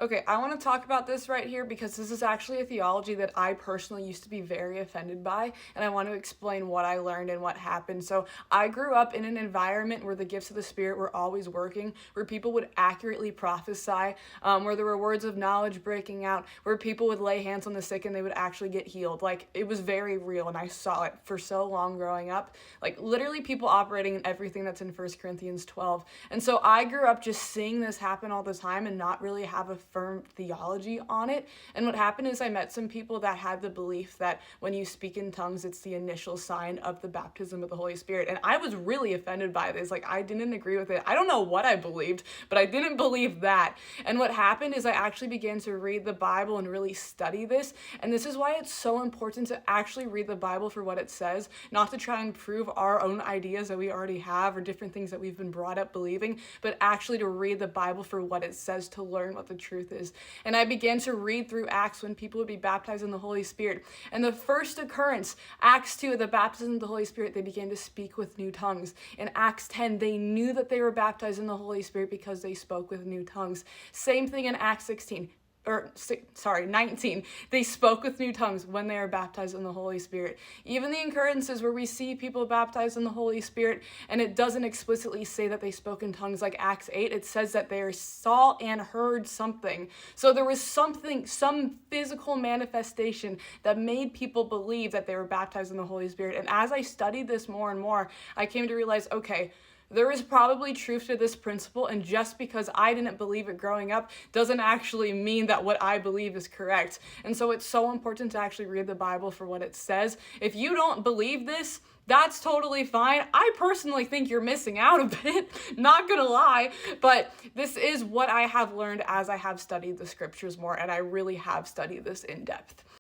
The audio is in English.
Okay, I want to talk about this right here because this is actually a theology that I personally used to be very offended by, and I want to explain what I learned and what happened. So, I grew up in an environment where the gifts of the Spirit were always working, where people would accurately prophesy, where there were words of knowledge breaking out, where people would lay hands on the sick and they would actually get healed. Like, it was very real, and I saw it for so long growing up. Like, literally, people operating in everything that's in First Corinthians 12. And so, I grew up just seeing this happen all the time and not really have a firm theology on it. And what happened is I met some people that had the belief that when you speak in tongues, it's the initial sign of the baptism of the Holy Spirit. And I was really offended by this. Like, I didn't agree with it. I don't know what I believed, but I didn't believe that. And what happened is I actually began to read the Bible and really study this. And this is why it's so important to actually read the Bible for what it says, not to try and prove our own ideas that we already have or different things that we've been brought up believing, but actually to read the Bible for what it says, to learn what the truth is. And I began to read through Acts when people would be baptized in the Holy Spirit. And the first occurrence, Acts 2, the baptism of the Holy Spirit, they began to speak with new tongues. In Acts 10, they knew that they were baptized in the Holy Spirit because they spoke with new tongues. Same thing in Acts 16. 19. They spoke with new tongues when they are baptized in the Holy Spirit. Even the occurrences where we see people baptized in the Holy Spirit, and it doesn't explicitly say that they spoke in tongues like Acts 8, it says that they saw and heard something. So there was something, some physical manifestation that made people believe that they were baptized in the Holy Spirit. And as I studied this more and more, I came to realize, okay, there is probably truth to this principle, and just because I didn't believe it growing up doesn't actually mean that what I believe is correct. And so it's so important to actually read the Bible for what it says. If you don't believe this, that's totally fine. I personally think you're missing out a bit, not gonna lie, but this is what I have learned as I have studied the scriptures more, and I really have studied this in depth.